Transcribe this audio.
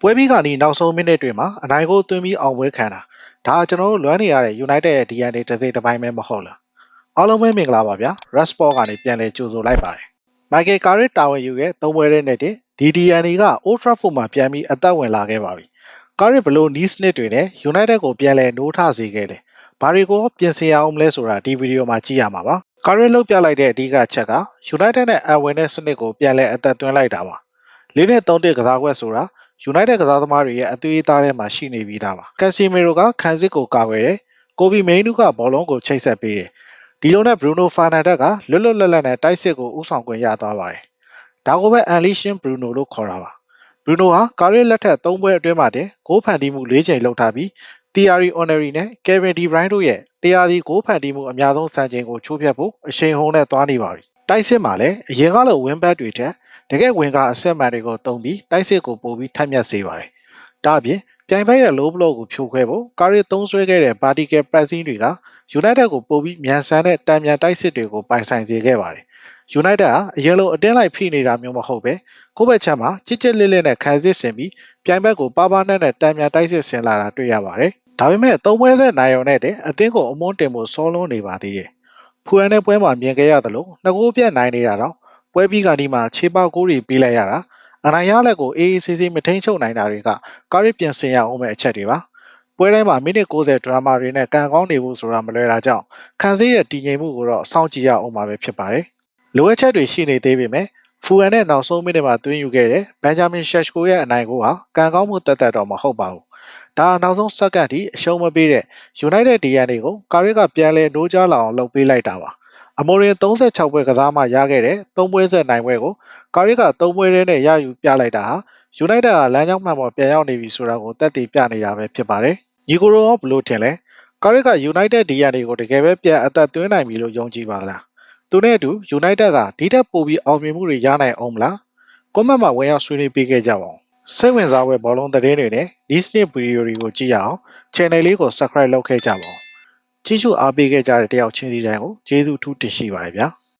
ပွဲပြီးကနီနောက်ဆုံးမိနစ်တွေမှာအနိုင်ကိုသွင်းပြီးအောင်ပွဲခံတာဒါကျွန်တော်တို့လွမ်းနေရတဲ့ United ရဲ့ DNA တစ်စိတ်တစ်ပိုင်းပဲမဟုတ်လားအားလုံးပဲမင်္ဂလာပါဗျာ Rustsport ကနေပြန်လည်ကြိုဆိုလိုက်ပါတယ် Michael Carrick တာဝန်ယူခဲ့သုံးပွဲတဲ့နေ့တင်ဒီ DNA က Old Trafford မှာပြန်ပြီးအသက်ဝင်လာခဲ့ပါပြီ Carrick ဘလို့ Nice နှစ်တွေနဲ့ United ကိုပြန်လည်နိုးထစေခဲ့တယ်ဘာတွေကိုပြင်ဆင်ရအောင်လဲဆိုတာဒီဗီဒီယိုမှာကြည့်ရမှာပါ Carrick လုပ်ပြလိုက်တဲ့အဓိကချက်က United နဲ့အဝင်တဲ့စနစ်ကိုပြန်လည်အသက်သွင်းလိုက်တာပါလေးနဲ့သုံးတဲ့ကစားကွက်ဆိုတာUnited ကစားသမားတွေရဲ့အသွေးအသားထဲမှာရှိနေပြီးသားပါကန်စီမီရိုကခန်းစစ်ကိုကာကွယ်တယ်ကိုဘီမိန်နူကဘောလုံးကိုချိတ်ဆက်ပေးတယ်ဒီလိုနဲ့ဘရူနိုဖာနန်ဒက်ကလွတ်လွတ်လပ်လပ်နဲ့တိုက်စစ်ကိုဥဆောင်ခွင့်ရသွားပါတယ်ဒါကိုပဲအန်လီရှင်ဘရူနိုလို့ခေါ်တာပါဘရူနိုဟာကာရီလက်ထက်၃ပွဲအတွင်းမှာတင်ဂိုးဖန်တီးမှု၄ချိန်လုပ်ထားပြီးတီယာရီအော်နယ်ရီနဲ့ကယ်ဗင်ဒီဘရိုင်းတို့ရဲ့တရားစီဂိုးဖန်တီးမှုအများဆုံးစံချိန်ကိုချိုးဖျက်ဖို့အရှိန်ဟုန်နဲ့သွားနေပါပြီတိုက်စစ်မှာလည်းအရင်ကလိုဝင်းဘတ်တွေထက်တကယ်ဝင်ကအဆက်မှန်တွေကိုတုံးပြီးတိုက်စစ်ကိုပို့ပြီးထပ်မြက်စေပါတယ်။ဒါအပြင်ပြိုင်ဘက်ရဲ့ low block ကိုဖြိုခွဲဖို့ကာရီသုံးဆွဲခဲ့တဲ့ vertical pressing တွေက United ကိုပို့ပြီးမြန်ဆန်တဲ့တံမြန်တိုက်စစ်တွေကိုပိုင်ဆိုင်စေခဲ့ပါတယ်။ United ဟာအရင်လိုအတင်းလိုက်ဖိနေတာမျိုးမဟုတ်ပဲကိုယ့်ဘက်ချက်မှာချစ်ချစ်လစ်လစ်နဲ့ခံစစ်ဆင်ပြီးပြိုင်ဘက်ကိုပါပါနဲ့တံမြန်တိုက်စစ်ဆင်လာတာတွေ့ရပါတယ်။ဒါပေမဲ့သုံးပွဲဆက်နိုင်ရုံနဲ့အသင်းကိုအမွှန်းတင်ဖို့စောလွန်းနေပါသေးတယ်။ဖူအန်တဲ့ပွဲမှာမြင်ခဲ့ရသလိုနှစ်ကိုးပြတ်နိုင်နေတာတော့ပွဲပြီးကဒီမှာခြေပေါက်ကိုတွေပေးလိုက်ရတာအနိုင်ရလက်ကိုအေးအေးဆေးဆေးမထိန်ချုပ်နိုင်တာတွေကကာရီပြင်ဆင်ရအောင်မဲ့အချက်တွေပါပွဲတိုင်းမှာမိနစ်60ဒရာမာတွေနဲ့ကန်ကောင်းနေဖို့ဆိုတာမလွယ်တာကြောင့်ခန်းစည်းရဲ့တည်ငြိမ်မှုကိုတော့စောင့်ကြည့်ရအောင်မှာပဲဖြစ်ပါတယ်လိုအပ်ချက်တွေရှိနေသေးပေမဲ့ဖူအန်နဲ့နောက်ဆုံးမိနစ်မှာသွင်းယူခဲ့တဲ့ဘန်ဂျာမင်ရှက်ကိုရဲ့အနိုင်ကိုဟာကန်ကောင်းမှုတက်တက်တော့မဟုတ်ပါဘူးဒါနောက်ဆုံးစက္ကန့်ထိအရှုံးမပေးတဲ့ United DNA ကိုကာရီကပြန်လဲနိုးကြားလာအောင်လုပ်ပေးလိုက်တာပါအမိုရင်36ပွဲကစားမှရခဲ့တဲ့3ပွဲဆက်နိုင်ပွဲကိုကာရီက3ပွဲနဲ့ရယူပြလိုက်တာဟာ United ကလမ်းကြောင်းမှန်ပေါ်ပြန်ရောက်နေပြီဆိုတာကိုတက်တည်ပြနေတာပဲဖြစ်ပါတယ်။ညီကိုရောဘလို့ထင်လဲ။ကာရီက United DNA ကိုတကယ်ပဲပြန်အသက်သွင်းနိုင်ပြီလို့ယုံကြည်ပါလား။သူနဲ့အတူ United ကဒီထက်ပိုပြီးအောင်မြင်မှုတွေရနိုင်အောင်မလား။ကွန်မန့်မှာဝင်ရောက်ဆွေးနွေးပေးခဲ့ကြပါဦး။စိတ်ဝင်စားဖွယ်ဘောလုံးသတင်းတွေနဲ့ဒီစနစ်ဗီဒီယိုတွေကိုကြည့်ရအောင် channel လေးကို subscribe လုပ်ခဲ့ကြပါဦး။ကြည့်ရှုအားပေးခဲ့ကြတဲ့တယောက်ချင်းစီတိုင်းကိုကျေးဇူးထူးတင်ရှိပါတယ်ဗျာ။